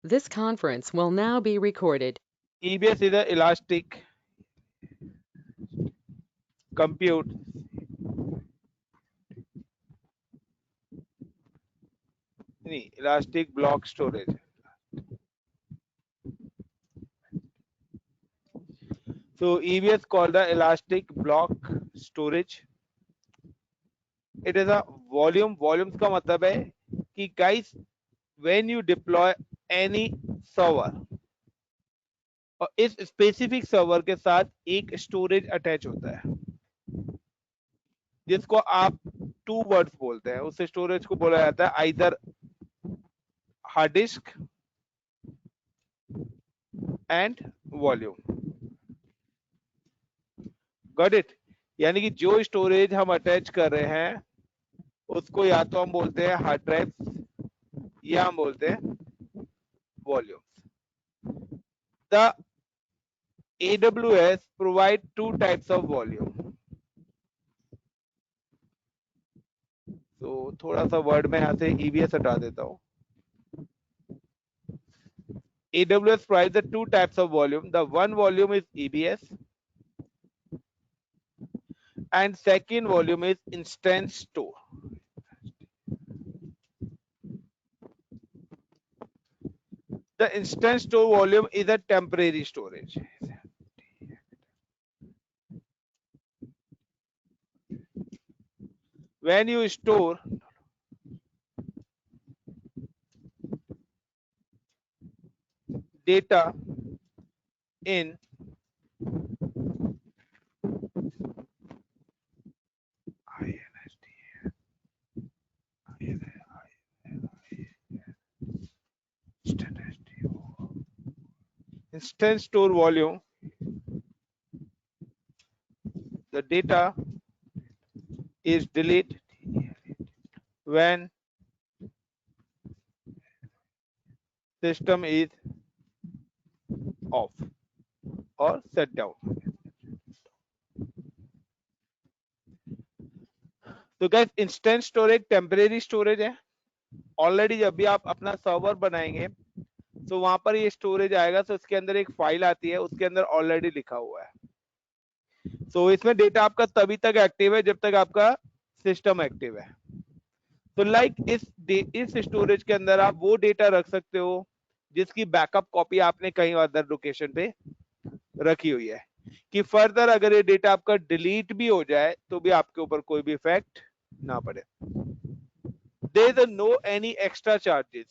This conference will now be recorded. EBS is an elastic compute elastic block storage. So EBS called the elastic block storage. It is a volume. Volumes का मतलब है कि guys, when you deploy any server और इस specific server के साथ एक storage attach होता है जिसको आप टू वर्ड्स बोलते हैं, उस स्टोरेज को बोला जाता है either hard disk and volume. Got it? यानी कि जो स्टोरेज हम अटैच कर रहे हैं उसको या तो हम बोलते हैं हार्ड ड्राइव या हम बोलते हैं volume. The AWS provide two types of volume. तो थोड़ा सा वर्ड में यहाँ से EBS हटा देता हूँ। AWS provides the two types of volume. The one volume is EBS and second volume is instance store. The instance store volume is a temporary storage. When you store data in instance store volume, the data is deleted when system is off or shut down. तो gas instant storage temporary storage है। Already जब भी आप अपना server बनाएंगे तो वहां पर ये स्टोरेज आएगा, तो उसके अंदर एक फाइल आती है, उसके अंदर ऑलरेडी लिखा हुआ है। तो इसमें डेटा आपका तभी तक एक्टिव है जब तक आपका सिस्टम एक्टिव है। तो लाइक इस स्टोरेज के अंदर आप वो डेटा रख सकते हो जिसकी बैकअप कॉपी आपने कहीं अदर लोकेशन पे रखी हुई है, कि फर्दर अगर ये डेटा आपका डिलीट भी हो जाए तो भी आपके ऊपर कोई भी इफेक्ट ना पड़े। There is no any extra charges,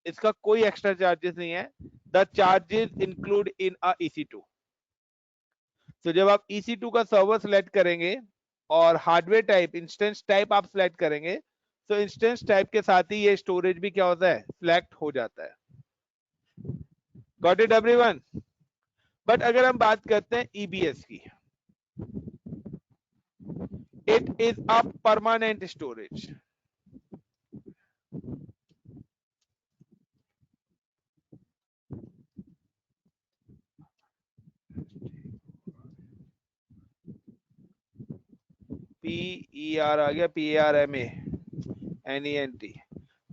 इसका कोई एक्स्ट्रा चार्जेस नहीं है। The charges include in a EC2। तो जब आप EC2 का सर्वर सिलेक्ट करेंगे और हार्डवेयर टाइप इंस्टेंस टाइप आप सिलेक्ट करेंगे, तो इंस्टेंस टाइप के साथ ही ये स्टोरेज भी क्या होता है, सिलेक्ट हो जाता है। Got it everyone? बट अगर हम बात करते हैं EBS की, it is a permanent storage. PER आ गया, PARMANENT,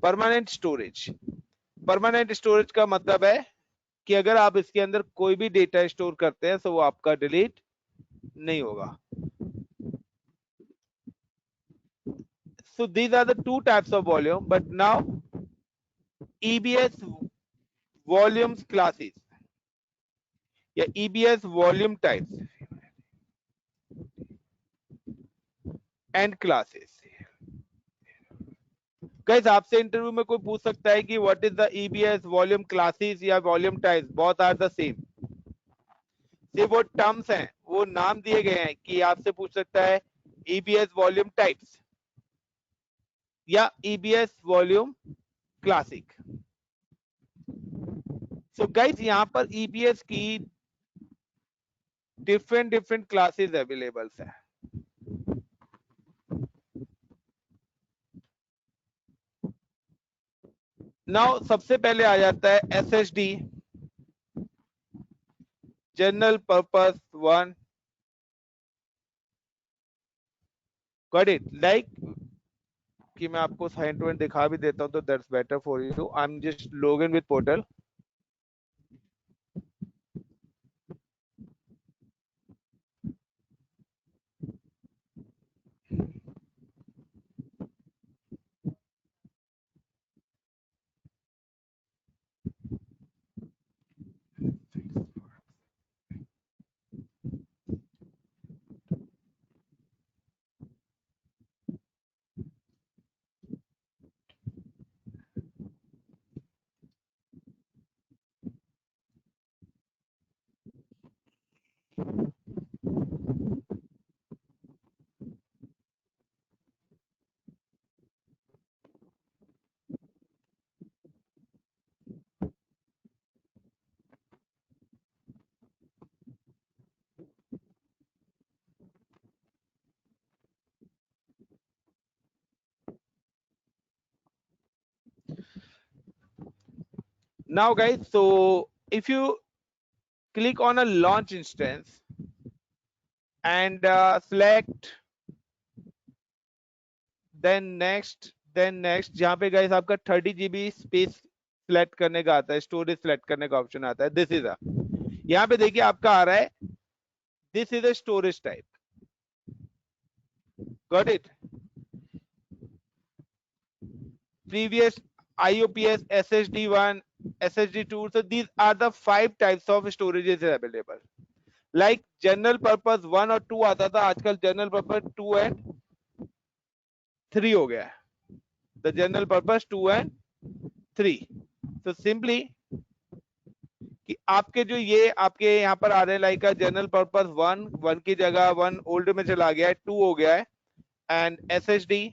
permanent storage. Permanent storage का मतलब है कि अगर आप इसके अंदर कोई भी डेटा स्टोर करते हैं तो वो आपका डिलीट नहीं होगा। So these are the two types of volume, but now EBS volumes classes या EBS volume types and classes। Guys आपसे इंटरव्यू में कोई पूछ सकता है कि what is the EBS volume classes या volume types, both are the same. सिर्फ वो टर्म्स हैं, वो नाम दिए गए हैं कि आपसे पूछ सकता है EBS वॉल्यूम टाइप्स या EBS volume classic. So guys यहाँ पर EBS की डिफरेंट क्लासेस अवेलेबल है। नाउ सबसे पहले आ जाता है SSD, general purpose one. Got it? Like कि मैं आपको साइन टू दिखा भी देता हूं तो that's better for you. I am just log in with portal. Now guys, so if you click on a launch instance and select then next जहाँ पे guys आपका 30 GB स्पेस सिलेक्ट करने का आता है, स्टोरेज सिलेक्ट करने का option आता है, दिस इज अ, यहाँ पे देखिए आपका आ रहा है this is a storage type, got it, previous IOPS, SSD1, SSD2. So these are the 5 types of storages available. Like general purpose 1 और 2 आता था, आजकल general purpose 2 and 3 हो गया है. The general purpose 2 and 3. So simply कि आपके जो ये आपके यहाँ पर आ रहे हैं लाइक जनरल पर्पस 1 की जगह 1 ओल्ड में चला गया है, 2 हो गया है, एंड SSD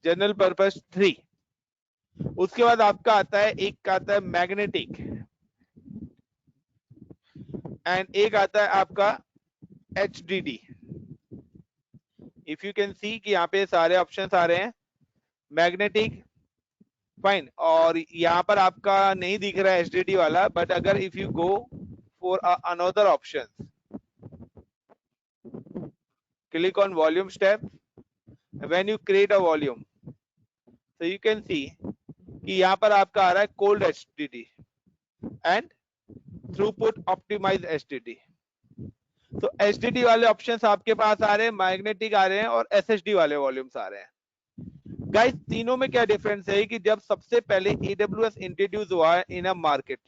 जनरल पर्पस 3. उसके बाद आपका आता है एक आता है मैग्नेटिक एंड एक आता है आपका HDD. If you can see कि यहाँ पे सारे ऑप्शंस आ रहे हैं, मैग्नेटिक फाइन, और यहाँ पर आपका नहीं दिख रहा है HDD वाला, बट अगर if you go for another option, click on volume step, when you create a volume, so you can see कि यहाँ पर आपका आ रहा है cold HDD and throughput optimise HDD. तो HDD वाले ऑप्शंस आपके पास आ रहे हैं, मैग्नेटिक आ रहे हैं और SSD वाले वॉल्यूम्स आ रहे हैं. गाइस तीनों में क्या डिफरेंस है कि जब सबसे पहले AWS इंट्रोड्यूस हुआ इन अ मार्केट,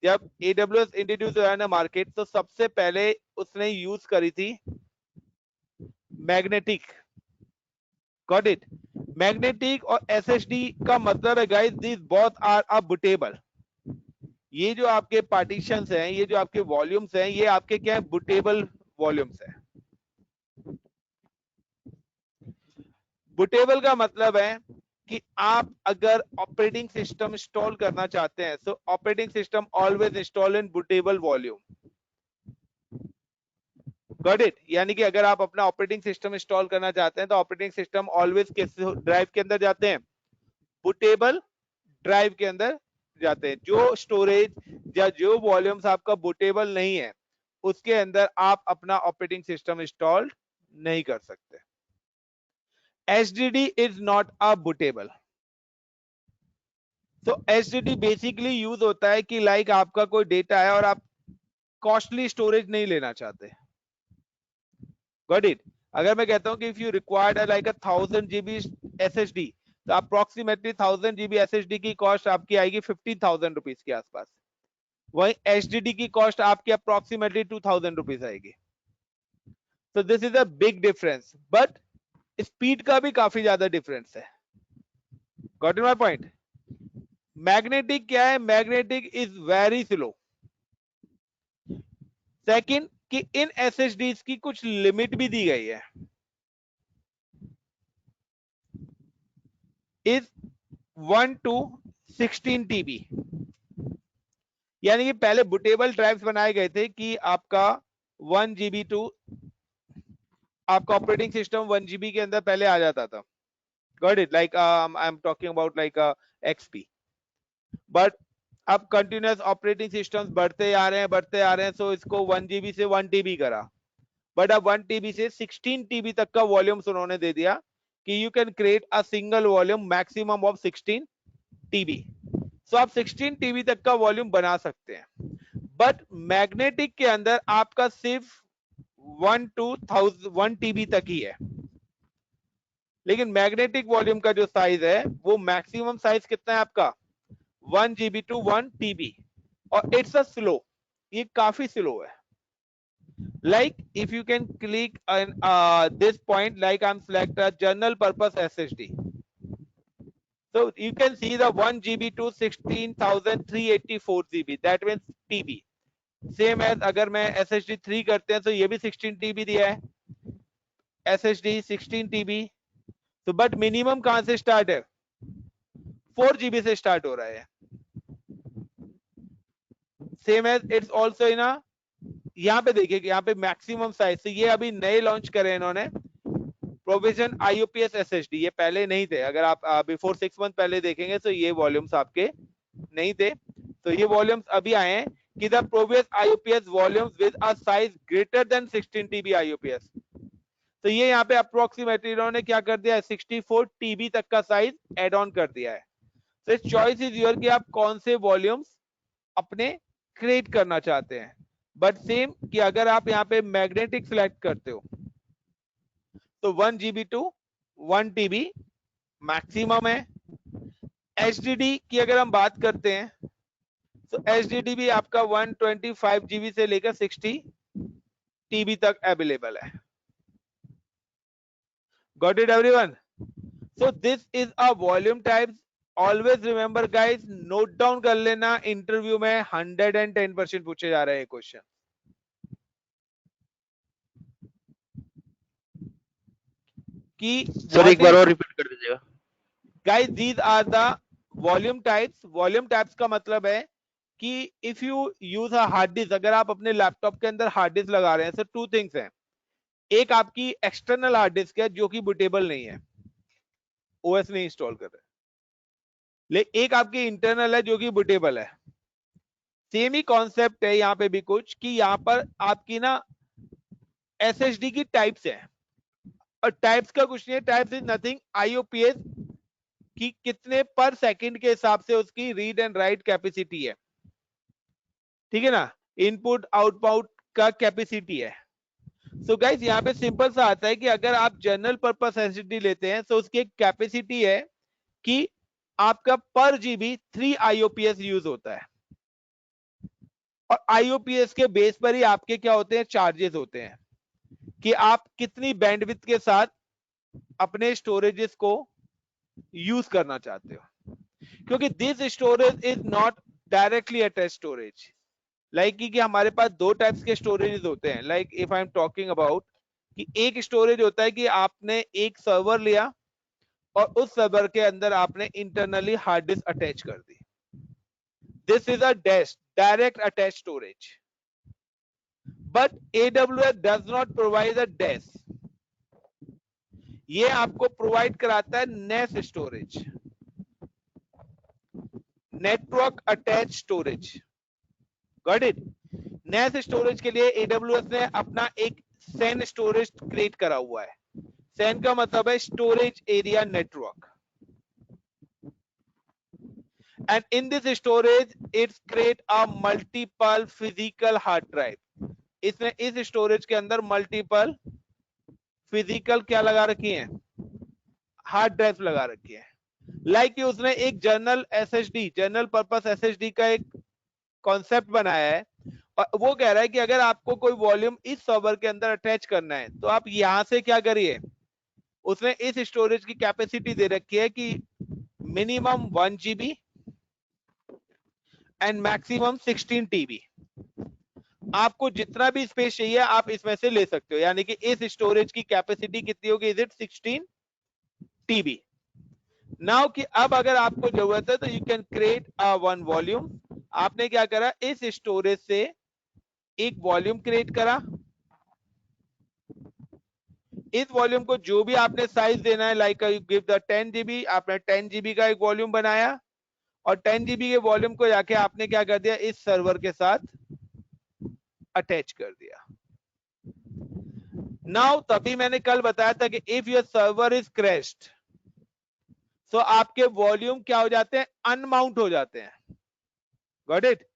जब AWS इंट्रोड्यूस हुआ इन अ मार्केट, तो सबसे पहले उसने यूज करी थी मैग्नेटिक, गॉट इट. मैग्नेटिक और SSD का मतलब है guys this both are a bootable. ये जो आपके पार्टीशंस हैं, ये जो आपके वॉल्यूम्स हैं, ये आपके क्या है, बूटेबल वॉल्यूम्स है. बूटेबल का मतलब है कि आप अगर ऑपरेटिंग सिस्टम इंस्टॉल करना चाहते हैं, तो operating system always install in bootable volume, got it. यानी कि अगर आप अपना ऑपरेटिंग सिस्टम इंस्टॉल करना चाहते हैं तो ऑपरेटिंग सिस्टम ऑलवेज किस ड्राइव के अंदर जाते हैं, बूटेबल ड्राइव के अंदर जाते हैं. जो स्टोरेज या जो वॉल्यूम्स आपका बूटेबल नहीं है, उसके अंदर आप अपना ऑपरेटिंग सिस्टम इंस्टॉल नहीं कर सकते. HDD is not a bootable. तो HDD बेसिकली यूज होता है कि लाइक आपका कोई डेटा है और आप कॉस्टली स्टोरेज नहीं लेना चाहते, गॉट इट. अगर मैं कहता हूं कि if you required like 1000 GB SSD, तो अप्रोक्सीमेटली 1000 GB SSD की कॉस्ट आपकी आएगी 15,000 रुपीज के आसपास. वही HDD की कॉस्ट आपकी अप्रोक्सीमेटली 2000 रुपीज आएगी. तो this is a big difference, but speed का भी काफी ज्यादा डिफरेंस है. Got it my point. Magnetic क्या है, magnetic is very slow. Second कि इन SSDs की कुछ लिमिट भी दी गई है, इज 1 to 16 TB. यानी कि पहले बूटेबल ड्राइव्स बनाए गए थे कि आपका 1 GB टू आपका ऑपरेटिंग सिस्टम 1 GB के अंदर पहले आ जाता था, got it. Like I am talking about like XP. But अब कंटिन्यूअस ऑपरेटिंग सिस्टम्स बढ़ते आ रहे हैं, सो इसको 1 GB से 1 TB करा. बट अब 1 TB से 16 TB तक का वॉल्यूम्स उन्होंने दे दिया कि you can create a single volume maximum of 16 TB. सो आप 16 TB तक का वॉल्यूम बना सकते हैं. बट मैग्नेटिक के अंदर आपका सिर्फ 1 TB तक ही है. लेकिन मैग्नेटिक वॉल्यूम का जो साइज है वो मैक्सिमम साइज कितना है आपका 1 GB टू 1 TB. और इट्स अ स्लो, ये काफी स्लो है. Like if you can click on this point, like I'm select a general purpose SSD, so you can see the 1 GB to 16,384 GB, that means TB. Same as अगर मैं SSD 3 करते हैं तो ये भी 16 TB दिया है, SSD 16 TB। तो बट मिनिमम कहां से स्टार्ट है, 4 GB से स्टार्ट हो रहा है। Same as it's also in a, यहाँ पे देखिए यहाँ पे मैक्सिमम साइज, तो ये अभी नए लॉन्च करे इन्होंने प्रोविजन IOPS SSD, ये पहले नहीं थे। अगर आप बिफोर 6 मंथ पहले देखेंगे तो ये वॉल्यूम्स आपके नहीं थे, तो ये वॉल्यूम्स अभी आए हैं कि the previous IOPS volumes with a size greater than 16 TB IOPS। तो ये यहाँ पे अप्रोक्सीमेटली इन्होंने क्या कर दिया है, 64 TB तक का साइज एड ऑन कर दिया है। तो चॉइस इज योर कि आप कौन से वॉल्यूम्स अपने क्रिएट करना चाहते हैं। बट सेम कि अगर आप यहाँ पे मैग्नेटिक सिलेक्ट करते हो तो 1 GB टू 1 TB मैक्सिमम है। HDD की अगर हम बात करते हैं तो HDD भी आपका 125 GB से लेकर 60 TB तक अवेलेबल है। Got it everyone? So this is a volume types. Always remember guys, note down कर लेना, इंटरव्यू में 110% पूछे जा रहे हैं क्वेश्चन। कि सर एक बार और रिपीट कर दीजिएगा। Guys these are the volume types. Volume types का मतलब है कि if you use a hard disk, अगर आप अपने लैपटॉप के अंदर हार्ड डिस्क लगा रहे हैं, सर टू थिंग्स हैं। एक आपकी एक्सटर्नल हार्ड डिस्क है जो कि बूटेबल नहीं है, ओएस नहीं इंस्टॉल कर रहे, लेकिन एक आपकी इंटरनल है जो कि बूटेबल है। सेम ही कॉन्सेप्ट है यहाँ पे भी कुछ, कि यहाँ पर आपकी ना SSD की टाइप्स है, और टाइप्स का कुछ नहीं है, टाइप्स इज नथिंग IOPS कि कितने पर सेकंड के हिसाब से उसकी रीड एंड राइट कैपेसिटी है, ठीक है ना, इनपुट आउटपुट का कैपेसिटी है। सो गाइस यहाँ पे सिंपल सा आता है कि अगर आप जनरल पर्पस SSD लेते हैं तो उसकी एक कैपेसिटी है कि आपका पर GB 3 IOPS यूज होता है, और IOPS के बेस पर ही आपके क्या होते हैं, चार्जेस होते हैं कि आप कितनी बैंडविड्थ के साथ अपने स्टोरेजेस को यूज करना चाहते हो। क्योंकि this storage is not directly attach storage, like कि हमारे पास दो टाइप्स के स्टोरेजेस होते हैं। Like if I am talking about कि एक स्टोरेज होता है कि आपने एक सर्वर लिया और उस सर्वर के अंदर आपने इंटरनली हार्ड डिस्क अटैच कर दी, this is a direct attach storage. But AWS does not provide a dash, ये आपको प्रोवाइड कराता है NAS storage, network attach storage. Got it? NAS storage के लिए AWS ने अपना एक SAN स्टोरेज क्रिएट करा हुआ है। SAN का मतलब है storage area network, and in this storage it's create a multiple physical hard drive। इसने इस स्टोरेज के अंदर मल्टीपल फिजिकल क्या लगा रखी है, हार्ड ड्राइव लगा रखी है। लाइक कि उसने एक general SSD, general purpose SSD का एक कॉन्सेप्ट बनाया है, और वो कह रहा है कि अगर आपको कोई वॉल्यूम इस सर्वर के अंदर अटैच करना है तो आप यहां से क्या करिए, उसने इस स्टोरेज की कैपेसिटी दे रखी है कि minimum 1 GB and maximum 16 TB। आपको जितना भी स्पेस चाहिए आप इसमें से ले सकते हो, यानी कि इस स्टोरेज की कैपेसिटी कितनी होगी, इज इट 16 TB। नाउ कि अब अगर आपको जरूरत है तो you can create a one volume. आपने क्या करा, इस स्टोरेज से एक वॉल्यूम क्रिएट करा, इस वॉल्यूम को जो भी आपने साइज देना है, लाइक गिव द 10 GB, आपने 10 GB का एक वॉल्यूम बनाया, और 10 GB के वॉल्यूम को जाके आपने क्या कर दिया, इस सर्वर के साथ अटैच कर दिया। नाउ तभी मैंने कल बताया था कि if your server is crashed, तो आपके वॉल्यूम क्या हो जाते हैं, अनमाउंट हो जाते हैं। Got it?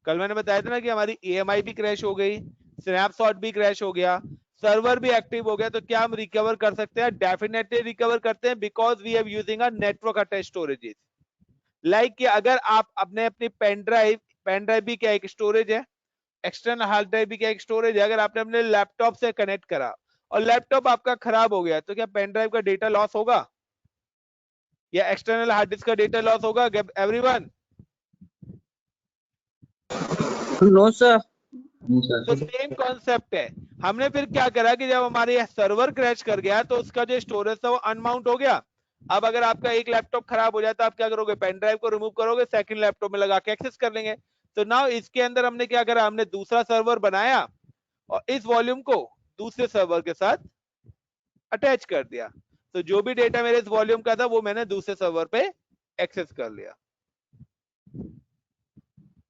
कल मैंने बताया था ना कि हमारी EMI भी क्रैश हो गई, स्नैपशॉट भी क्रैश हो गया, सर्वर भी एक्टिव हो गया, तो क्या हम रिकवर कर सकते हैं? डेफिनेटली रिकवर करते हैं, because we are using a network attach storages. Like कि अगर आप अपनी पेन ड्राइव भी क्या एक स्टोरेज है, एक्सटर्नल हार्ड ड्राइव भी क्या एक स्टोरेज है। अगर आपने अपने लैपटॉप से कनेक्ट करा और लैपटॉप आपका खराब हो गया, तो क्या पेन ड्राइव का डेटा लॉस होगा या एक्सटर्नल हार्ड डिस्क का डेटा लॉस होगा? एवरीवन? No sir. तो सेम कॉन्सेप्ट है। हमने फिर क्या करा कि जब हमारे सर्वर क्रैश कर गया तो उसका जो स्टोरेज था वो अनमाउंट हो गया। अब अगर आपका एक लैपटॉप खराब हो जाता है, आप क्या करोगे, पेन ड्राइव को रिमूव करोगे, सेकंड लैपटॉप में लगा के एक्सेस कर लेंगे। तो नाउ इसके अंदर हमने क्या करा, हमने दूसरा सर्वर बनाया और इस वॉल्यूम को दूसरे सर्वर के साथ अटैच कर दिया। तो जो भी डेटा मेरे इस वॉल्यूम का था वो मैंने दूसरे सर्वर पे एक्सेस कर लिया।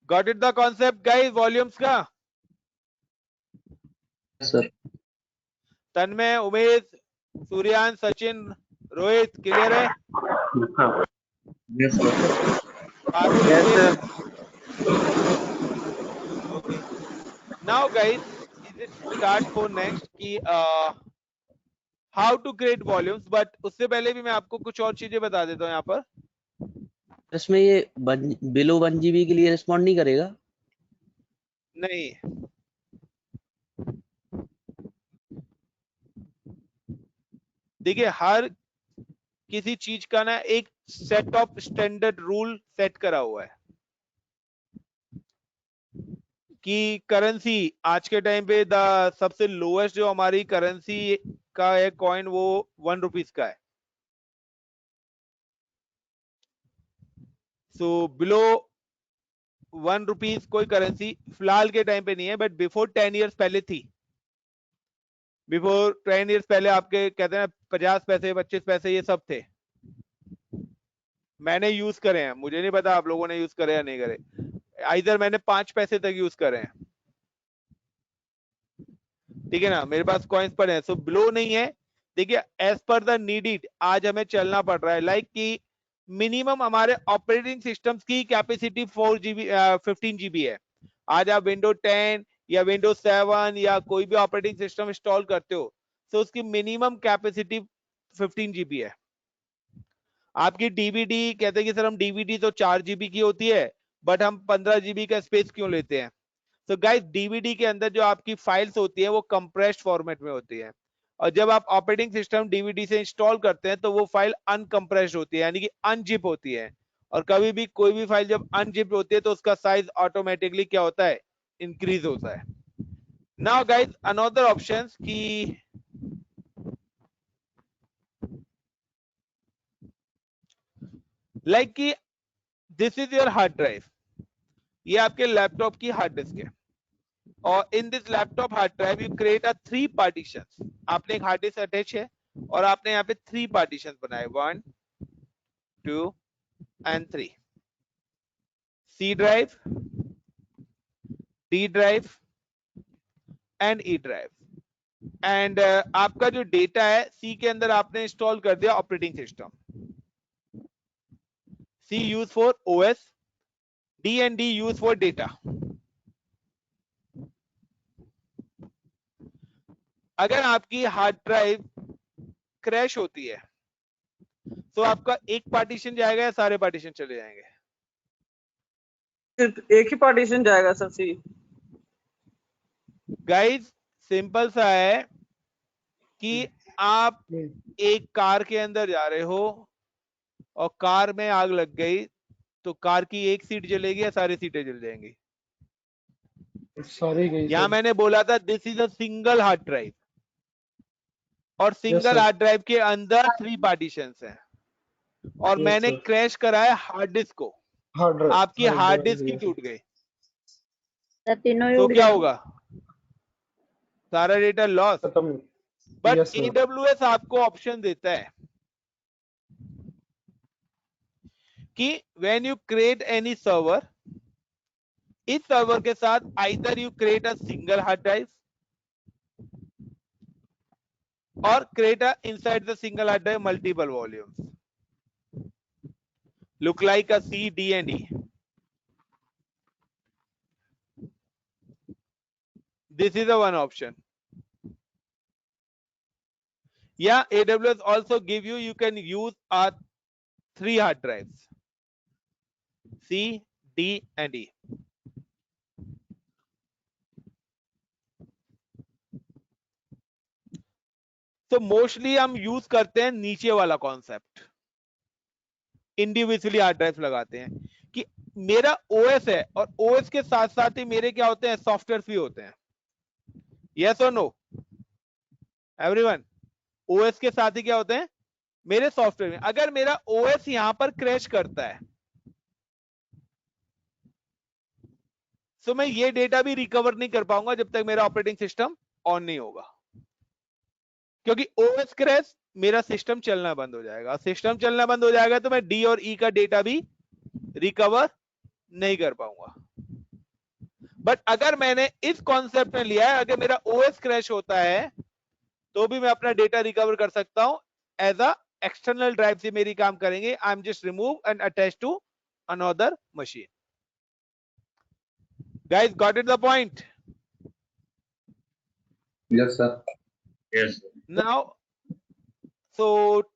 Got it the concept guys, volumes का? सर तन्मय, उमेश, सूर्यान, सचिन, रोहित, क्लियर है? हाँ yes sir Parul, yes clear? Sir Okay. Now guys, let's start for next कि how to create volumes, but उससे पहले भी मैं आपको कुछ और चीजें बता देता हूँ यहाँ पर। इसमें ये बिलो 1 GB के लिए रिस्पॉन्ड नहीं करेगा? नहीं, देखिए हर किसी चीज का ना एक set of standard rule set करा हुआ है कि करेंसी आज के टाइम पे द सबसे लोएस्ट जो हमारी करेंसी का है कॉइन वो 1 रुपीज का है। सो बिलो 1 रुपीज कोई करेंसी फिलहाल के टाइम पे नहीं है, बट बिफोर 10 इयर्स पहले थी। बिफोर 10 इयर्स पहले आपके कहते हैं 50 पैसे 25 पैसे ये सब थे। मैंने यूज करे हैं, मुझे नहीं पता आप लोगों ने यूज करे या नहीं करे। इधर मैंने 5 पैसे तक यूज करे हैं, ठीक है ना, मेरे पास कॉइन्स पड़े हैं। सो बिलो नहीं है। देखिए एज पर द नीडेड आज हमें चलना पड़ रहा है, लाइक कि मिनिमम हमारे ऑपरेटिंग सिस्टम्स की कैपेसिटी 4 GB 15 GB है। आज आप विंडो 10 या विंडो 7 या कोई भी ऑपरेटिंग सिस्टम इंस्टॉल करते हो तो उसकी मिनिमम कैपेसिटी 15 GB है। आपकी डीवीडी कहते हैं कि सर हम डीवीडी तो 4 GB की होती है, बट हम 15 GB का स्पेस क्यों लेते हैं? तो गाइस डीवीडी के अंदर जो आपकी फाइल्स होती है वो कंप्रेस्ड फॉर्मेट में होती है, और जब आप ऑपरेटिंग सिस्टम डीवीडी से इंस्टॉल करते हैं तो वो फाइल अनकंप्रेस्ड होती है, यानी कि अनजिप होती है। और कभी भी कोई भी फाइल जब अनजिप होती है तो उसका साइज ऑटोमेटिकली क्या होता है, इंक्रीज होता है। नाउ गाइस अनदर ऑप्शंस की लाइक कि this is your hard drive, ये आपके लैपटॉप की हार्ड डिस्क है, और in this laptop hard drive you create a 3 partitions. आपने एक हार्ड डिस्क अटैच है और आपने यहाँ पे 3 पार्टीशंस बनाए, 1 2 and 3, C drive, D drive and E drive. And आपका जो डेटा है C के अंदर आपने इंस्टॉल कर दिया operating system. C use for OS, D and D use for data. अगर आपकी हार्ड ड्राइव क्रैश होती है तो आपका एक पार्टीशन जाएगा या सारे पार्टीशन चले जाएंगे? सिर्फ एक ही पार्टीशन जाएगा सर सी। गाइस सिंपल सा है कि आप एक कार के अंदर जा रहे हो और कार में आग लग गई तो कार की एक सीट जलेगी या सारी सीटें जल जाएंगी? सारी गई यहां मैंने बोला था this is a single hard drive, और सिंगल हार्ड ड्राइव के अंदर 3 पार्टीशंस हैं, और मैंने क्रैश कराया हार्ड डिस्क को, आपकी हार्ड डिस्क ही टूट गई तो क्या होगा? सारा डेटा लॉस। बट AWS आपको ऑप्शन देता है कि when you create any server, इस सर्वर के साथ either you create a single hard drive और create a inside the single hard drive multiple volumes, look like a C, D and E. This is the one option. Yeah, AWS also give you can use 3 hard drives, C, D and E. तो mostly हम use करते हैं नीचे वाला concept, individually hard drive लगाते हैं कि मेरा ओएस है और ओएस के साथ साथ ही मेरे क्या होते हैं, सॉफ्टवेयर भी होते हैं। यस और नो एवरीवन? ओएस के साथ ही क्या होते हैं, मेरे सॉफ्टवेयर में। अगर मेरा ओएस यहां पर क्रैश करता है तो मैं ये डेटा भी रिकवर नहीं कर पाऊंगा जब तक मेरा ऑपरेटिंग सिस्टम ऑन नहीं होगा, क्योंकि ओएस क्रैश मेरा सिस्टम चलना बंद हो जाएगा। सिस्टम चलना बंद हो जाएगा तो मैं डी और ई का डेटा भी रिकवर नहीं कर पाऊंगा। बट अगर मैंने इस कॉन्सेप्ट में लिया है, अगर मेरा ओएस क्रैश होता है तो भी मैं अपना डेटा रिकवर कर सकता हूं। एज अ एक्सटर्नल ड्राइव से मेरी काम करेंगे। I am just remove and attach to another machine. Guys got it the point? Yes, sir. Yes. Now, so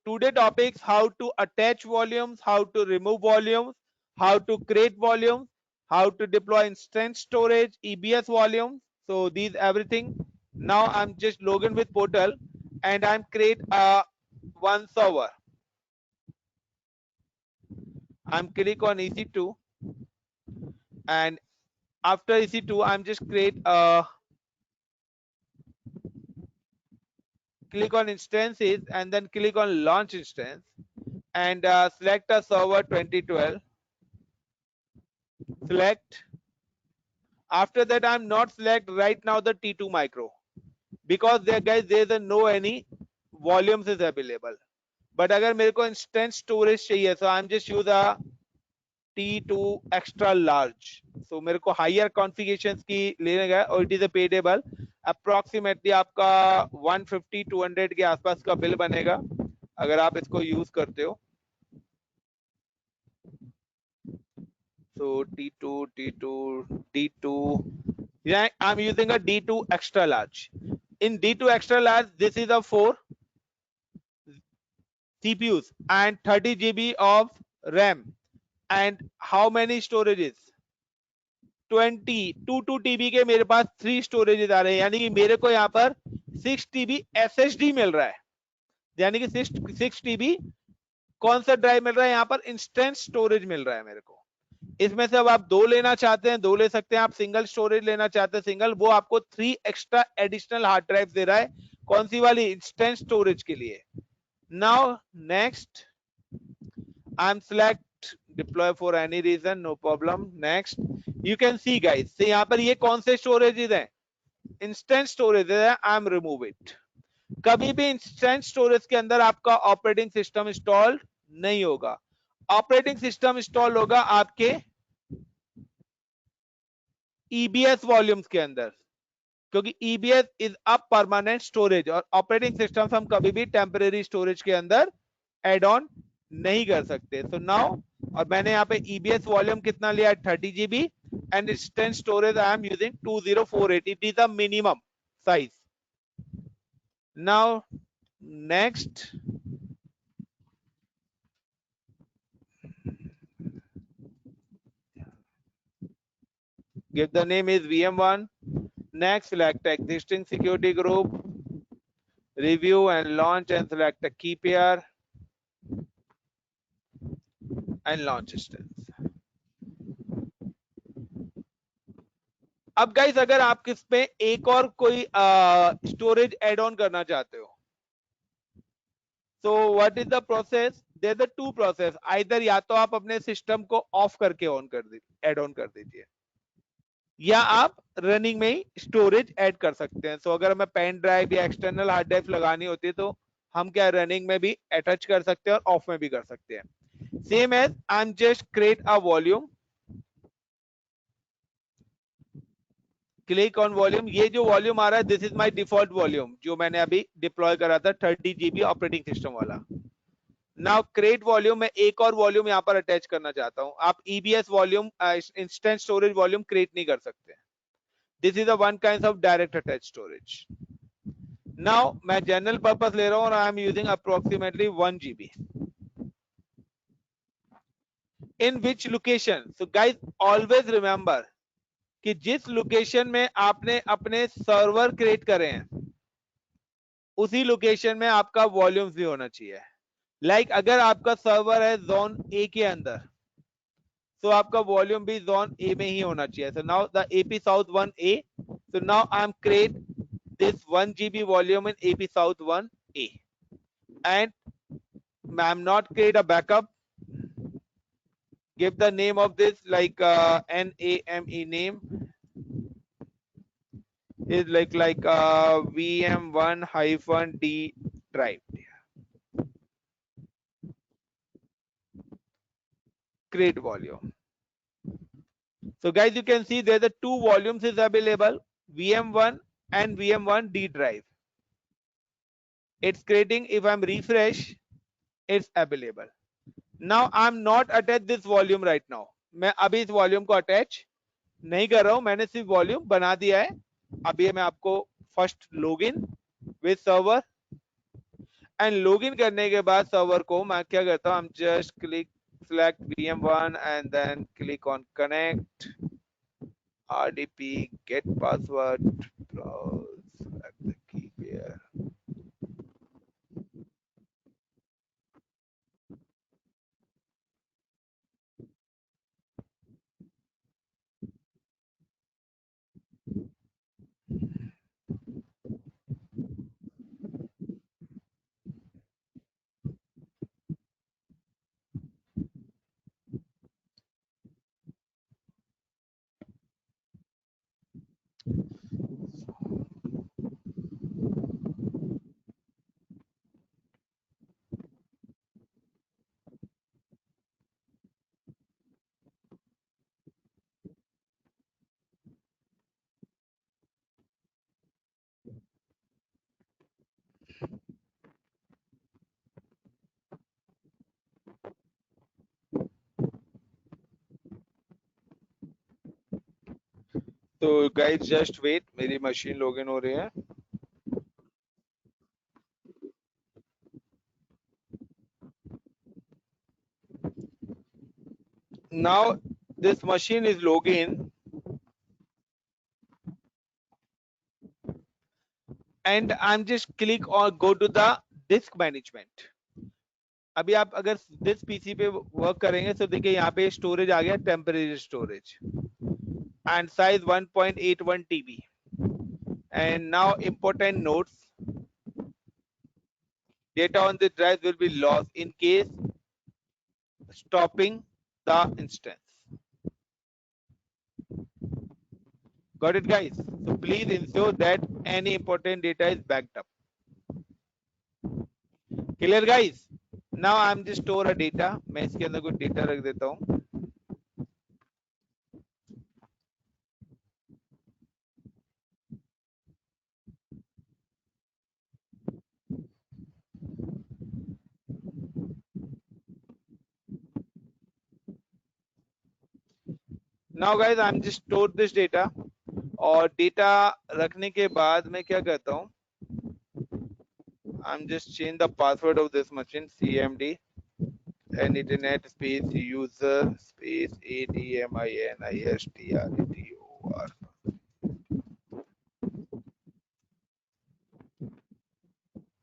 today topics: how to attach volumes, how to remove volumes, how to create volumes, how to deploy instant storage, EBS volumes. So these everything. Now I'm just login with portal and I'm create a one server. I'm click on EC2 and after EC2 I'm just create a click on instances and then click on launch instance and select a server 2012. Select. After that I'm not select right now the T2 micro because there guys there is no any volumes is available. But अगर मेरे को instant storage चाहिए so I'm just use a T2 extra large. So मेरे को higher configurations की लेने गया और it is a payable. Approximately आपका 150-200 के आसपास का बिल बनेगा अगर आप इसको यूज करते हो। So D2, yeah, I'm using a D2 extra large. In D2 extra large, this is a 4 CPUs and 30 GB of RAM. And how many storages? 20, 2 TB के मेरे पास 3 storages आ रहे हैं, यानी कि मेरे को यहाँ पर 6 TB SSD मिल रहा है, यानी कि 6 TB कौन सा ड्राइव मिल रहा है यहाँ पर, इंस्टेंट स्टोरेज मिल रहा है मेरे को। इसमें से अब आप 2 लेना चाहते हैं 2 ले सकते हैं, आप सिंगल स्टोरेज लेना चाहते हैं सिंगल, वो आपको 3 एक्स्ट्रा एडिशनल हार्ड ड्राइव दे रहा है। कौन सी वाली? इंस्टेंट स्टोरेज के लिए। Now next I am select deploy for any reason, no problem. Next you can see guys, से यहाँ पर ये कौन से स्टोरेज है? इंस्टेंट स्टोरेज है। I am remove it. कभी भी इंस्टेंट स्टोरेज के अंदर आपका ऑपरेटिंग सिस्टम इंस्टॉल्ड नहीं होगा। ऑपरेटिंग सिस्टम इंस्टॉल होगा आपके EBS वॉल्यूम्स के अंदर, क्योंकि EBS is a permanent storage और ऑपरेटिंग सिस्टम हम कभी भी टेम्परेरी स्टोरेज के अंदर एड ऑन नहीं कर सकते। सो नाउ, और मैंने यहाँ पे EBS वॉल्यूम कितना लिया? 30 GB and instant storage I am using 20480, it is the minimum size. Now next give the name is VM1. Next select existing security group, review and launch and select a key pair and launch instance. अब guys अगर आप किस पे एक और कोई storage add on करना चाहते हो, so what is the process? there are the two process, either या तो आप अपने सिस्टम को ऑफ करके ऑन कर दीजिए, एड ऑन कर दीजिए, या आप रनिंग में ही स्टोरेज ऐड कर सकते हैं। सो अगर हमें पेन ड्राइव या एक्सटर्नल हार्ड ड्राइव लगानी होती है तो हम क्या रनिंग में भी अटैच कर सकते हैं और ऑफ में भी कर सकते हैं। Same as I am just create a volume, click on volume. ये जो वॉल्यूम आ रहा है this is my default volume जो मैंने अभी डिप्लॉय करा था 30 GB ऑपरेटिंग सिस्टम वाला। नाउ क्रिएट वॉल्यूम में एक और वॉल्यूम यहाँ पर अटैच करना चाहता हूं। आप EBS volume instant storage volume create नहीं कर सकते। This is a one kind of direct attach storage. Now मैं जनरल पर्पस ले रहा हूं और I am using approximately 1 GB। In which location? So guys always remember कि जिस लोकेशन में आपने अपने सर्वर क्रिएट करे हैं उसी लोकेशन में आपका वॉल्यूम्स भी होना चाहिए। लाइक अगर आपका सर्वर है जोन ए के अंदर, so आपका वॉल्यूम भी जोन ए में ही होना चाहिए. So now the AP South 1A, so now I am create this 1 GB volume in AP South 1A, and I am not create a backup. Give the name of this like NAME name is like VM1-D drive. Create volume. So guys, you can see there the two volumes is available, VM1 and VM1-D drive. It's creating. If I'm refresh, it's available. Now I'm not attach this volume right now. मैं अभी इस volume को attach नहीं कर रहा हूं, मैंने सिर्फ वॉल्यूम बना दिया है. अभी मैं आपको first login with server, and login करने के बाद सर्वर को मैं क्या करता हूं, I'm just click select VM1 and then click on connect, RDP, get password, browse, select the key pair. तो गाइस जस्ट वेट, मेरी मशीन लॉगिन हो रही है. Now this machine is login, and I'm just click or go to the disk management. अभी आप अगर this PC पे work करेंगे तो देखिए यहाँ पे स्टोरेज आ गया, temporary storage, and size 1.81 TB. And now important notes, data on the drive will be lost in case stopping the instance. Got it guys? So please ensure that any important data is backed up. Clear guys? Now I'm just store a data. मैं इसके अंदर कुछ data रख देता हूँ. Now guys, I'm just store this data. और data रखने के बाद मैं क्या करता हूँ, I'm just change the password of this machine, cmd and internet space user space administrar.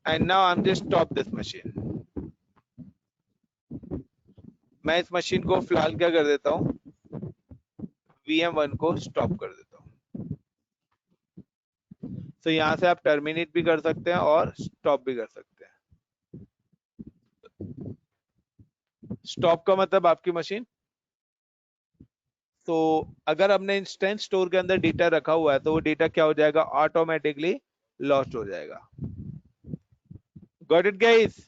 And now I'm just stop this machine. मैं इस मशीन को फिलहाल क्या कर देता हूँ, VM1 को स्टॉप कर देता हूँ. तो यहाँ से आप टर्मिनेट भी कर सकते हैं और स्टॉप भी कर सकते हैं. स्टॉप का मतलब आपकी मशीन, तो अगर हमने इंस्टेंस स्टोर के अंदर डेटा रखा हुआ है तो वो डेटा क्या हो जाएगा, ऑटोमेटिकली लॉस्ट हो जाएगा. Got it guys?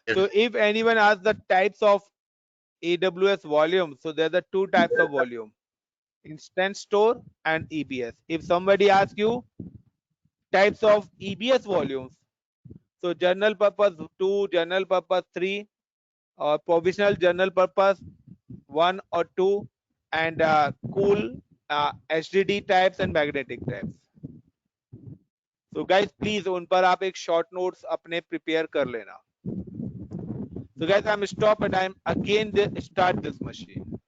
So if anyone asks the types of AWS volume, so there are the two types of volume, instant store and EBS. If somebody asks you types of EBS volumes, so general purpose 2, general purpose 3, or provisional general purpose 1 or 2, and cool HDD types and magnetic types. So guys please उन पर आप एक short notes अपने prepare कर लेना. So guys, I'm stop and I'm again start this machine.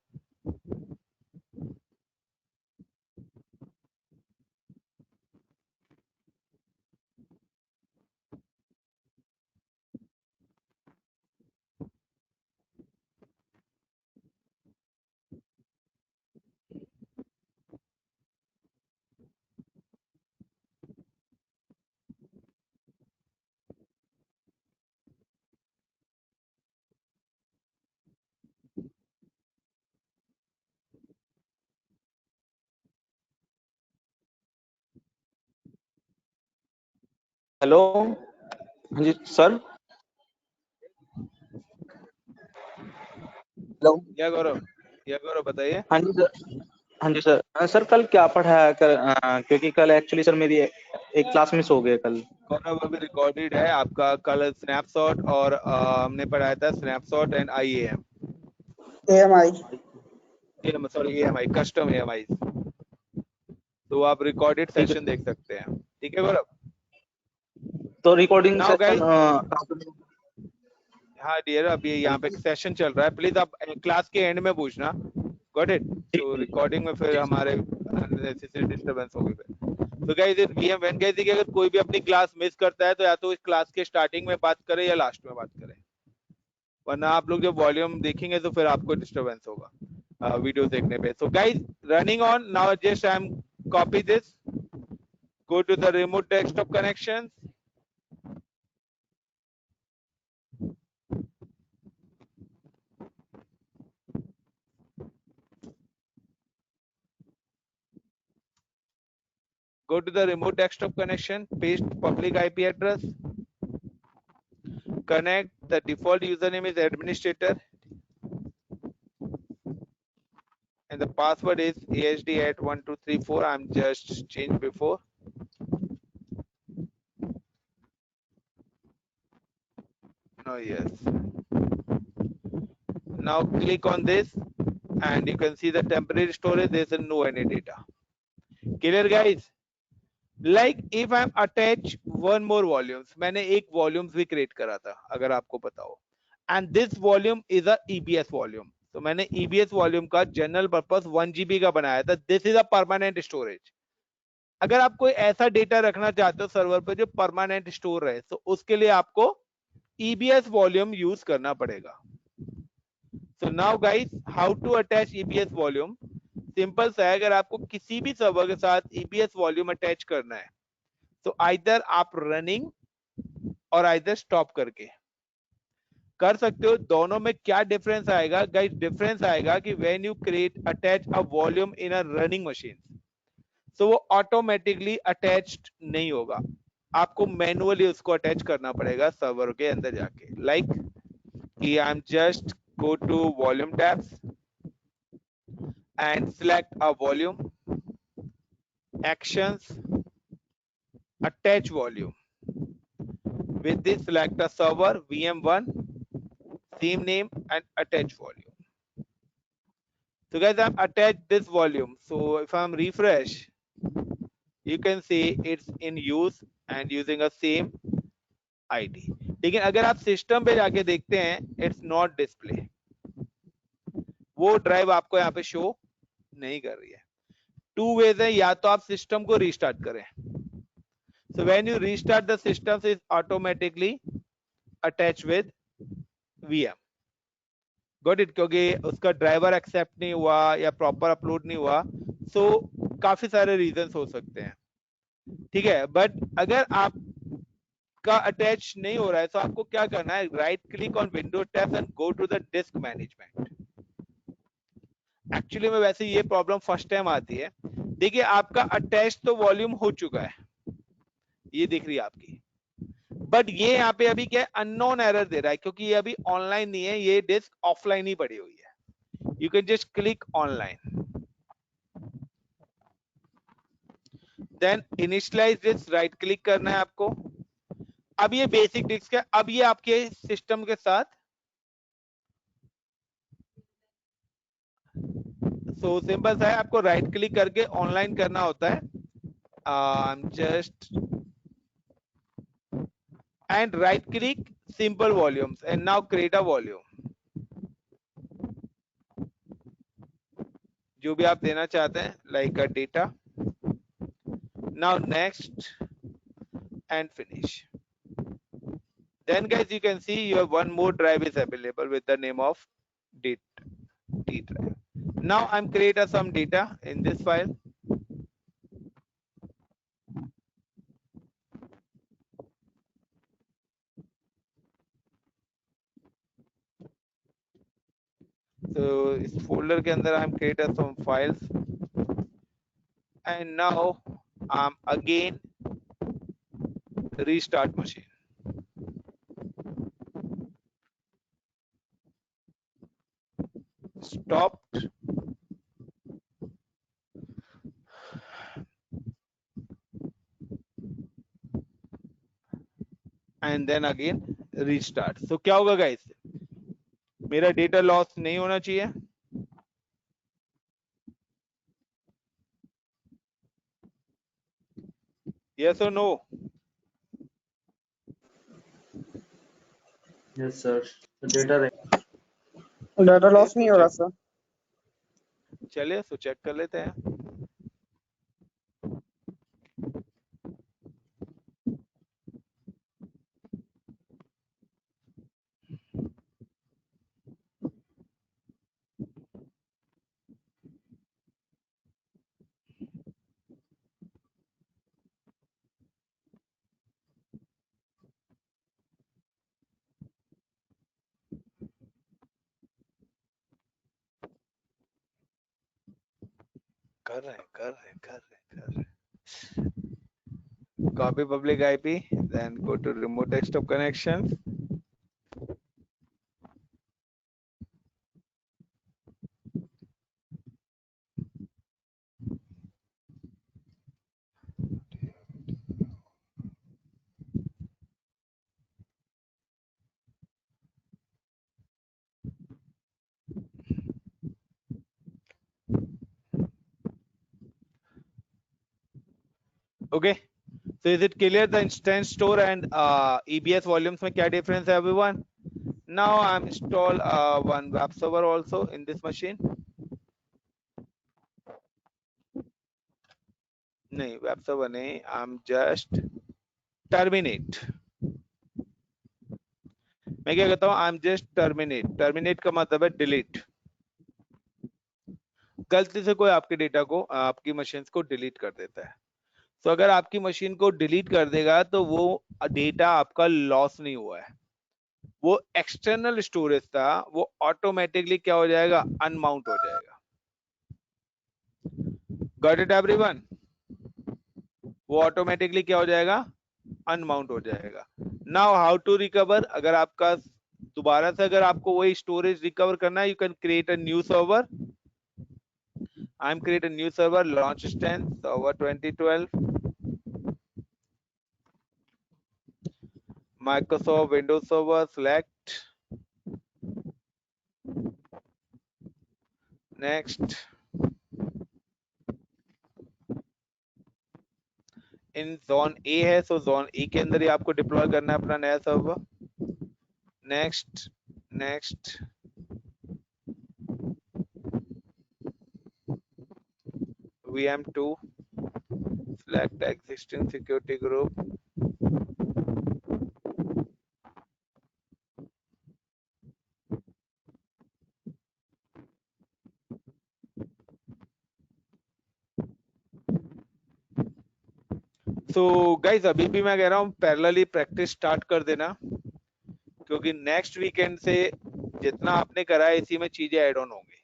Hello, हाँ जी sir. Hello, या गौरव बताइए। हाँ जी सर। हाँ जी सर। सर कल क्या पढ़ाया क्योंकि कल एक्चुअली सर मेरी एक क्लास मिस हो गई कल। गौरव अभी रिकॉर्डेड है आपका कल स्नैपशॉट और हमने पढ़ाया था snapshot and IAM AMI। Sorry AMI custom AMI। तो आप रिकॉर्डेड ठीक है, सेशन देख सकते हैं। ठीक है गौरव। तो रिकॉर्डिंग नाउ सेशन गाइस, हाँ डियर अभी यहाँ पे सेशन चल रहा है, प्लीज आप क्लास के एंड में पूछना। Got it. तो रिकॉर्डिंग में फिर हमारे अननेसेसरी डिस्टरबेंस होगी फिर। तो गाइस इस VM व्हेन गाइस कि अगर कोई भी अपनी क्लास मिस करता है तो या तो इस क्लास के स्टार्टिंग में बात करे या लास्ट में बात करे, वरना आप लोग जब वॉल्यूम देखेंगे तो फिर आपको डिस्टरबेंस होगा वीडियो देखने पे। So guys running on now, just I am copy this, go to the remote desktop connections. Go to the remote desktop connection, paste public IP address, connect, the default username is administrator and the password is ASD@1234. I'm just changed before. No, yes. Now click on this and you can see the temporary storage, there's no any data. Clear guys? Like if I'm attach one more volumes, मैंने एक volumes भी create करा था अगर आपको पता हो, and this volume is a EBS volume. तो मैंने EBS volume का जनरल पर्पस 1 GB का बनाया था. This is a permanent storage. अगर आप कोई ऐसा डेटा रखना चाहते हो सर्वर पे जो परमानेंट स्टोर रहे, तो उसके लिए आपको EBS वॉल्यूम यूज करना पड़ेगा. So now guys how to attach EBS volume. Simple सा है, अगर आपको किसी भी सर्वर के साथ EBS वॉल्यूम अटैच करना है तो आइदर आप रनिंग और आइदर स्टॉप करके कर सकते हो. दोनों में क्या डिफरेंस आएगा गाइस? डिफरेंस आएगा कि when you create attach a volume in a running machine, तो वो ऑटोमेटिकली अटैच्ड नहीं होगा, आपको मैनुअली उसको अटैच करना पड़ेगा सर्वर के अंदर जाके. लाइक कि आई am just go to volume tabs and select a volume, actions, attach volume. With this select a server VM1, theme name and attach volume. So guys, I'm attached this volume. So if I'm refresh, you can see it's in use and using a same ID. लेकिन अगर आप system पे जाके देखते हैं, it's not display, वो drive आपको यहाँ पे शो नहीं कर रही है. टू वेज है, या तो आप सिस्टम को रीस्टार्ट करें. So when you restart the system is automatically attach with VM. Got it. क्योंकि उसका ड्राइवर एक्सेप्ट नहीं हुआ या प्रॉपर अपलोड नहीं हुआ, सो काफी सारे रीजंस हो सकते हैं. ठीक है, बट अगर आप का अटैच नहीं हो रहा है तो आपको क्या करना है, right click on window tab and go to the disk management. Actually में वैसे ये प्रॉब्लम फर्स्ट टाइम आती है. देखिए आपका अटैच तो वॉल्यूम हो चुका है, ये दिख रही है आपकी, बट ये यहाँ पे अभी क्या है, अननोन एरर दे रहा है क्योंकि ये अभी ऑनलाइन नहीं है, ये डिस्क ऑफलाइन ही पड़ी हुई है. You can just click online, then initialise this, right click करना है आपको. अब ये बेसिक डिस्क है, अब ये आपके सिस्टम के साथ सो सिंपल सा है, आपको राइट क्लिक करके ऑनलाइन करना होता है. Just and right click simple volumes and now create a volume जो भी आप देना चाहते हैं, like a data. Now next and finish. Then guys you can see your one more drive is available with the name of D drive. Now I'm creating some data in this file. So इस folder के अंदर I'm creating some files and now I'm again restart machine. Stopped. And then again restart. So क्या होगा guys? मेरा data loss नहीं होना चाहिए. Yes or no? Yes, sir. The data data चलिए लॉस नहीं हो रहा सर। चलिए तो चेक कर लेते हैं. कर रहे हैं. Copy public IP, then go to remote desktop connections. Okay. So is it clear the instance store and EBS volumes में क्या difference है everyone? Now I'm install one web server also in this machine. नहीं web server नहीं, I'm just terminate. मैं क्या कहता हूँ I'm just terminate. Terminate का मतलब है delete. गलती से कोई आपके डेटा को आपकी मशीन को डिलीट कर देता है. तो अगर आपकी मशीन को डिलीट कर देगा तो वो डेटा आपका लॉस नहीं हुआ है, वो एक्सटर्नल स्टोरेज था, वो ऑटोमेटिकली क्या हो जाएगा, अनमाउंट हो जाएगा. Got it everyone? वो ऑटोमेटिकली क्या हो जाएगा, अनमाउंट हो जाएगा. Now how to recover? अगर आपका दोबारा से अगर आपको वही स्टोरेज रिकवर करना है, you can create a new server. I am create a new server, launch instance server 2012, Microsoft Windows Server, select, next. In zone A है, सो जोन ए के अंदर ही आपको डिप्लॉय करना है अपना नया server. Next next VM2, select existing security group. So guys अभी भी मैं कह रहा हूँ पैरेलली प्रैक्टिस स्टार्ट कर देना, क्योंकि नेक्स्ट वीकेंड से जितना आपने करा है इसी में चीजें ऐड ऑन होंगी.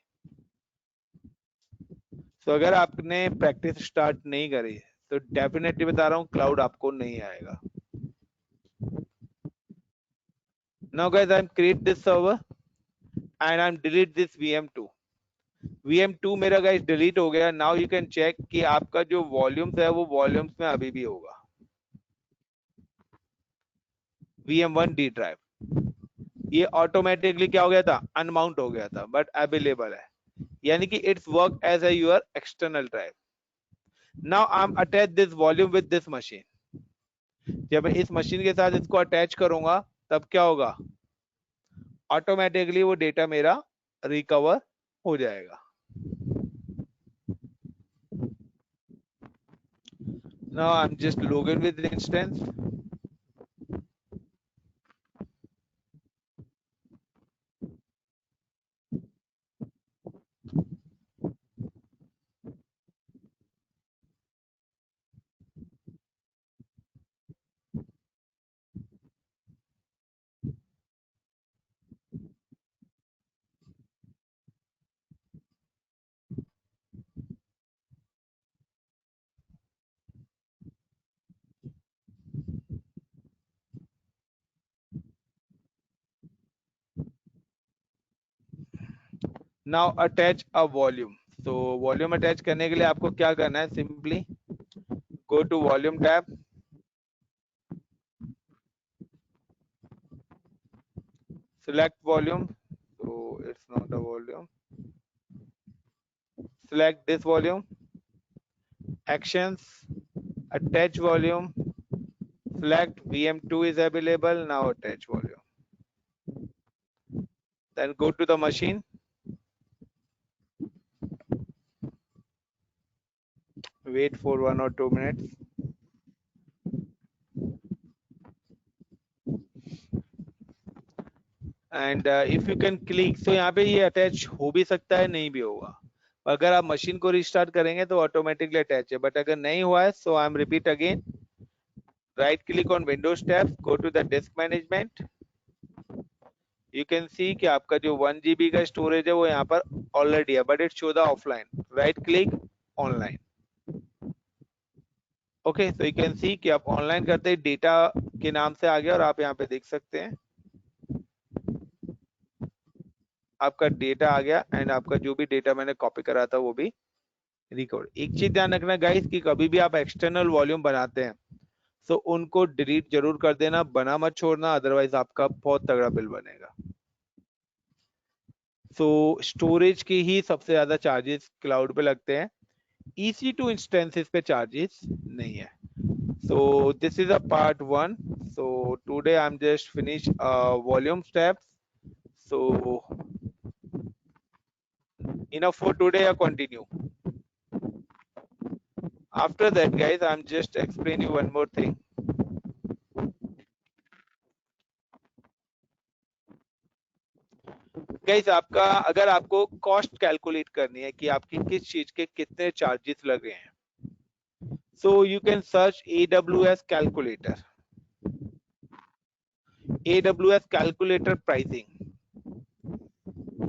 तो अगर आपने प्रैक्टिस स्टार्ट नहीं करी तो डेफिनेटली बता रहा हूँ क्लाउड आपको नहीं आएगा. Now guys I am create this server and I am delete this VM2. VM2 मेरा गाइस डिलीट हो गया. नाउ यू कैन चेक कि आपका जो वॉल्यूम्स है वो वॉल्यूम्स में अभी भी होगा. VM1D ड्राइव ये ऑटोमेटिकली क्या हो गया था, अनमाउंट हो गया था, बट अवेलेबल है, यानी कि it's work as a your external drive. Now I am attach this volume with this machine. जब मैं इस मशीन के साथ इसको अटैच करूंगा तब क्या होगा, ऑटोमेटिकली वो डेटा मेरा रिकवर हो जाएगा. Now I'm just login with the instance. Now attach a volume. तो वॉल्यूम अटैच करने के लिए आपको क्या करना है, simply go to volume tab, select volume, so it's not a volume, select this volume, actions, attach volume, select VM2 is available, now attach volume, then go to the machine, wait for 1 or 2 minutes, and if you can click, so यहाँ पे ये attach हो भी सकता है, नहीं भी होगा। अगर आप मशीन को रिस्टार्ट करेंगे तो ऑटोमेटिकली अटैच है, बट अगर नहीं हुआ है, so I am repeat again, right click on Windows tab, go to the disk management, you can see कि आपका जो 1 GB का स्टोरेज है वो यहाँ पर ऑलरेडी है, but it show the offline, right click online. Okay, तो यू कैन सी कि आप ऑनलाइन करते ही डेटा के नाम से आ गया, और आप यहाँ पे देख सकते हैं आपका डेटा आ गया, एंड आपका जो भी डेटा मैंने कॉपी करा था वो भी रिकॉर्ड। एक चीज ध्यान रखना गाइस कि कभी भी आप एक्सटर्नल वॉल्यूम बनाते हैं तो उनको डिलीट जरूर कर देना, बना मत छोड़ना, अदरवाइज आपका बहुत तगड़ा बिल बनेगा। सो स्टोरेज की ही सबसे ज्यादा चार्जेस क्लाउड पे लगते हैं, EC2 इंस्टेंसेस पे चार्जेस नहीं है। So this is a part 1. So today I'm just finished volume steps. So enough for today, I continue. After that guys, I'm just explain you one more thing. Guys आपका अगर आपको cost calculate करनी है कि आपकी किस चीज के कितने चार्जेस लगे हैं, so you can search AWS calculator, AWS calculator pricing।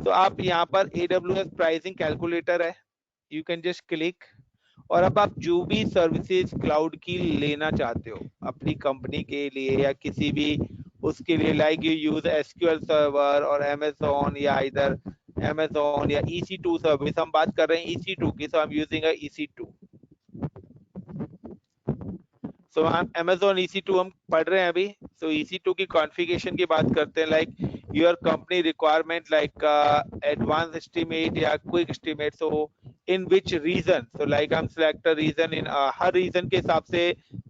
तो आप यहाँ पर AWS pricing calculator है, you can just click, और अब आप जो भी सर्विसेज क्लाउड की लेना चाहते हो अपनी कंपनी के लिए या किसी भी उसके लिए, like you use SQL server और Amazon या इधर Amazon या EC2 सर्विस, हम बात कर रहे हैं EC2 की, so I'm using a EC2, so Amazon EC2 हम पढ़ रहे हैं अभी। so EC2 की कॉन्फ़िगरेशन की बात करते हैं, like your company requirement like advance estimate या quick estimate, so in which region, so like I'm select a region in her region के हिसाब से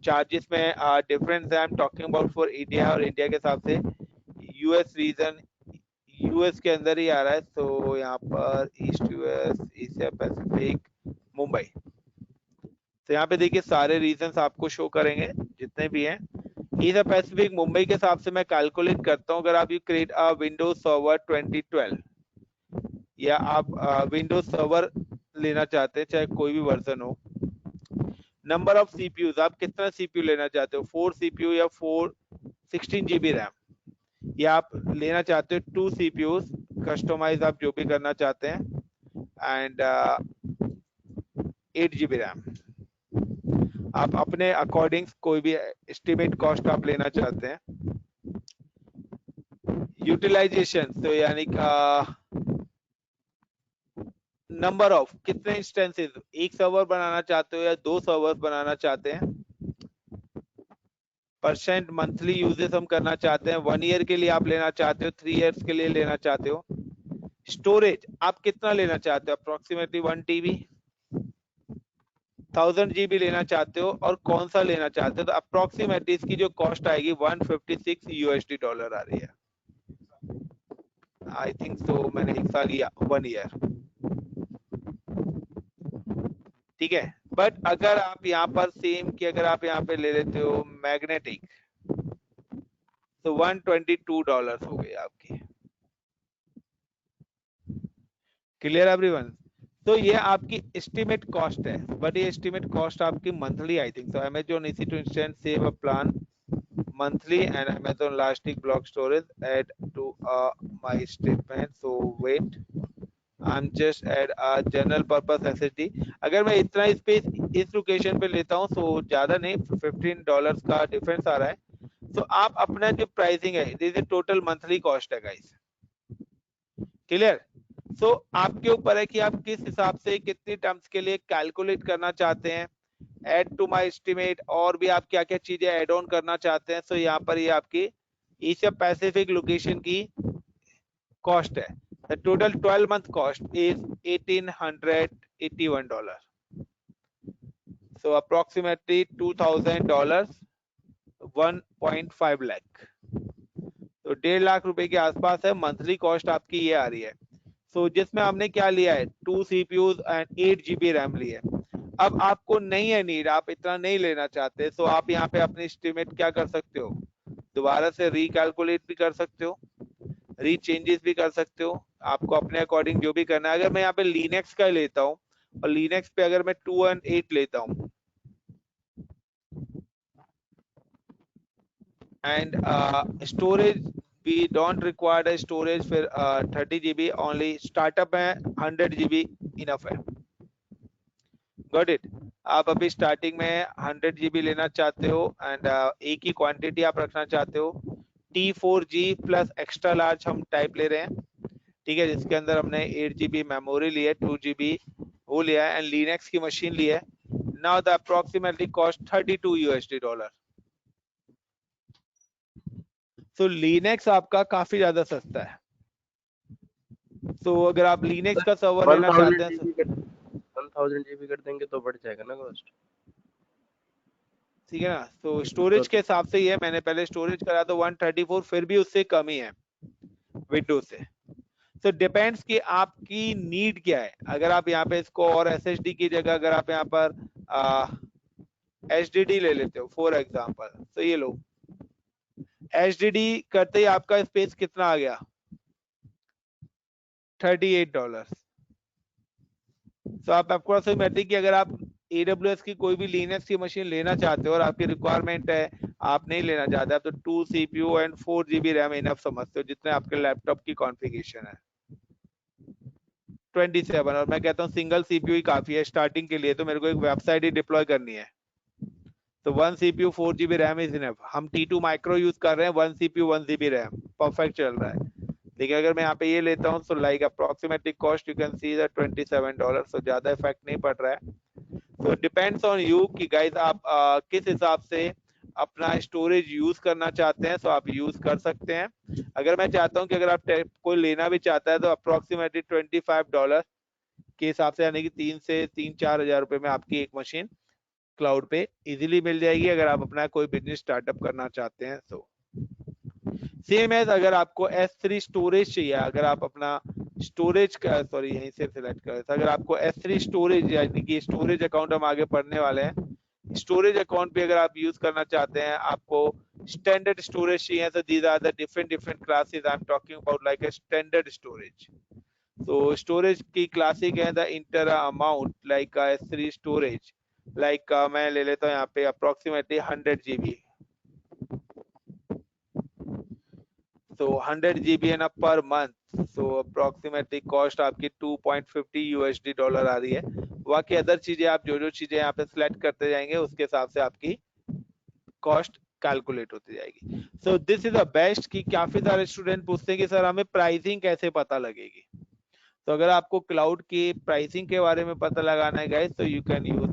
चार्जेस में डिफरेंस है। I'm talking about for India, और इंडिया के हिसाब से US रीजन US के अंदर ही आ रहा है, so यहाँ पर east US, Asia Pacific, Mumbai. तो यहाँ पे देखिए सारे रीजन्स आपको शो करेंगे जितने भी हैं। एशिया पैसिफिक मुंबई के हिसाब से मैं कैलकुलेट करता हूँ। अगर आप you create a Windows server 2012 या आप विंडोज सर्वर लेना चाहते हैं, चाहे कोई भी वर्जन हो, नंबर ऑफ सीपीयूज आप कितना सीपीयू लेना चाहते हो, 4 सीपीयू या 16 GB रैम, या आप लेना चाहते हो 2 सीपीयूज, कस्टमाइज आप जो भी करना चाहते हैं, एंड 8 GB रैम, आप अपने अकॉर्डिंग कोई भी एस्टिमेट कॉस्ट आप लेना चाहते हैं। यूटिलाइजेशन तो यानी नंबर ऑफ कितने इंस्टेंसेस, एक सर्वर बनाना चाहते हो या 2 सर्वर बनाना चाहते हैं, परसेंट मंथली यूजेस हम करना चाहते हैं, 1 ईयर के लिए आप लेना चाहते हो, 3 इयर्स के लिए लेना चाहते हो, स्टोरेज आप कितना लेना चाहते हो, अप्रोक्सीमेटली 1 TB, 1000 GB लेना चाहते हो, और कौन सा लेना चाहते हो, तो अप्रोक्सीमेटली इसकी जो कॉस्ट आएगी $156 USD आ रही है, आई थिंक सो मैंने एक साल या 1 ईयर, ठीक है। बट अगर आप यहाँ पर सेम कि अगर आप यहाँ पे ले लेते हो मैग्नेटिक, तो $122 हो गए आपकी। Clear everyone? तो ये आपकी एस्टिमेट कॉस्ट है, बट ये एस्टिमेट कॉस्ट आपकी monthly I think. So Amazon EC2 instance save a plan monthly and Amazon Elastic Block Storage add to my statement. So wait, I'm just add a general purpose SSD। अगर मैं इतना space इस location पे लेता हूँ तो ज्यादा नहीं, $15 का डिफरेंस आ रहा है। तो आप अपना जो प्राइसिंग है, this is total monthly cost है गाइस, क्लियर। सो आपके ऊपर है कि आप किस हिसाब से कितनी टर्म्स के लिए कैलकुलेट करना चाहते हैं, ऐड टू माय एस्टिमेट, और भी आप क्या क्या चीजें ऐड ऑन करना चाहते हैं। सो यहाँ पर ये आपकी एशिया पैसिफिक लोकेशन की कॉस्ट है। The total 12 month cost is $1,881, so approximately $2,000, 1.5 lakh, तो 1.5 लाख रुपए के आसपास है मंथली कॉस्ट आपकी ये आ रही है। सो जिसमें हमने क्या लिया है, 2 CPUs एंड 8 GB रैम ली है। अब आपको नहीं है नीड, आप इतना नहीं लेना चाहते, सो आप यहाँ पे अपनी एस्टिमेट क्या कर सकते हो, दोबारा से रिकैलकुलेट भी कर सकते हो, रीचेंजेस भी कर सकते हो, आपको अपने अकॉर्डिंग जो भी करना है। अगर मैं यहाँ पे लिनक्स का लेता हूँ और लिनक्स पे अगर मैं 2 and 8 लेता हूँ and storage we don't require a storage for 30 GB only, startup में 100 GB enough है। Got it? आप अभी स्टार्टिंग में 100 GB लेना चाहते हो एंड एक ही क्वांटिटी आप रखना चाहते हो। T4G प्लस एक्स्ट्रा लार्ज हम टाइप ले रहे हैं, ठीक है, जिसके अंदर हमने 8 GB मेमोरी ली है, 2 GB वो लिया है एंड लिनक्स की मशीन ली है। Now the approximately cost $32। तो लिनक्स आपका काफी ज्यादा सस्ता है। तो अगर आप लिनक्स का सर्वर लेना चाहते हैं 1000 GB कर देंगे तो बढ़ जाएगा ना कॉस्ट, ठीक है ना। तो स्टोरेज के हिसाब से ही है, मैंने पहले स्टोरेज करा तो 134, फिर भी उससे कम ही है विंडोज से। तो डिपेंड्स कि आपकी नीड क्या है। अगर आप यहाँ पे इसको और SSD की जगह अगर आप यहाँ पर HDD ले लेते हो फॉर एग्जांपल, तो ये लो HDD करते ही आपका स्पेस कितना आ गया, $38। तो आप अप्रोक्सीमेटली कि अगर आप AWS की कोई भी लिनक्स की मशीन लेना चाहते हो और आपकी रिक्वायरमेंट है, आप नहीं लेना चाहते, आप तो 2 CPU and 4 GB RAM enough समझते हो, जितने आपके लैपटॉप की कॉन्फ़िगरेशन है 27। और मैं कहता हूँ सिंगल CPU ही काफी है स्टार्टिंग के लिए, तो मेरे को एक वेबसाइट ही डिप्लॉय करनी है, तो 1 CPU 4 GB RAM is enough. हम T2 माइक्रो यूज कर रहे हैं, 1 CPU 1 GB रैम परफेक्ट चल रहा है। लेकिन अगर मैं यहाँ पे ये लेता हूँ, so like approximately cost you can see the $27, सो ज्यादा इफेक्ट नहीं पड़ रहा है। तो डिपेंड्स ऑन यू कि गाइस आप किस हिसाब से अपना स्टोरेज यूज करना चाहते हैं, तो आप यूज कर सकते हैं। अगर मैं चाहता हूँ कि अगर आप कोई लेना भी चाहता है तो अप्रोक्सीमेटली $25 के हिसाब से, यानी कि 3 से 3-4 हजार रुपए में आपकी एक मशीन क्लाउड पे इजीली मिल जाएगी, अगर आप अपना कोई बिजनेस स्टार्टअप करना चाहते हैं तो। सेम है अगर आपको S3 स्टोरेज चाहिए, अगर आप अपना स्टोरेज का यहीं से सिलेक्ट करें, अगर आपको S3 स्टोरेज यानी कि स्टोरेज अकाउंट हम आगे पढ़ने वाले हैं, स्टोरेज अकाउंट पे अगर आप यूज करना चाहते हैं, आपको स्टैंडर्ड स्टोरेज चाहिए, तो these are the different classes I am talking about, like a standard storage. तो स्टोरेज की क्लासिक है the inter amount like S3 storage, like मैं ले लेता हूँ यहाँ पे approximately 100 GB, so 100 GB and up per month, so approximately cost आपकी $2.50 आ रही है। बाकी अदर चीजें आप जो चीजें यहाँ पे सिलेक्ट करते जाएंगे उसके हिसाब से आपकी कॉस्ट कैलकुलेट होती जाएगी। So this is the best कि काफी सारे स्टूडेंट पूछते हैं कि सर हमें प्राइसिंग कैसे पता लगेगी। तो अगर आपको क्लाउड की प्राइसिंग के बारे में पता लगाना है गाइस, तो यू कैन यूज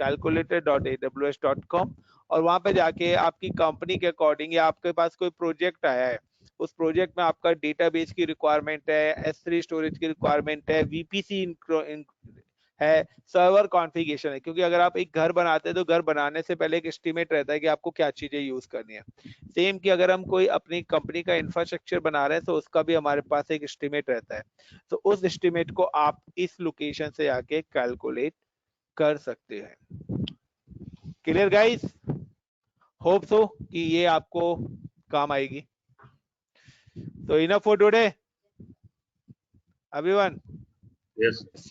calculator.aws.com, और वहां पे जाके आपकी कंपनी के अकॉर्डिंग या आपके पास कोई प्रोजेक्ट आया है, उस प्रोजेक्ट में आपका डेटाबेस की रिक्वायरमेंट है, S3 स्टोरेज की रिक्वायरमेंट है, VPC है, सर्वर कॉन्फ़िगरेशन है, क्योंकि अगर आप एक घर बनाते हैं तो घर बनाने से पहले एक एस्टिमेट रहता है कि आपको क्या चीजें यूज करनी है। सेम कि अगर हम कोई अपनी कंपनी का इंफ्रास्ट्रक्चर बना रहे हैं तो उसका भी हमारे पास एक एस्टिमेट रहता है, तो उस एस्टिमेट को आप इस लोकेशन से आके कैलकुलेट कर सकते हैं। Clear guys? होप सो कि ये आपको काम आएगी। तो enough for today everyone. Yes. Sir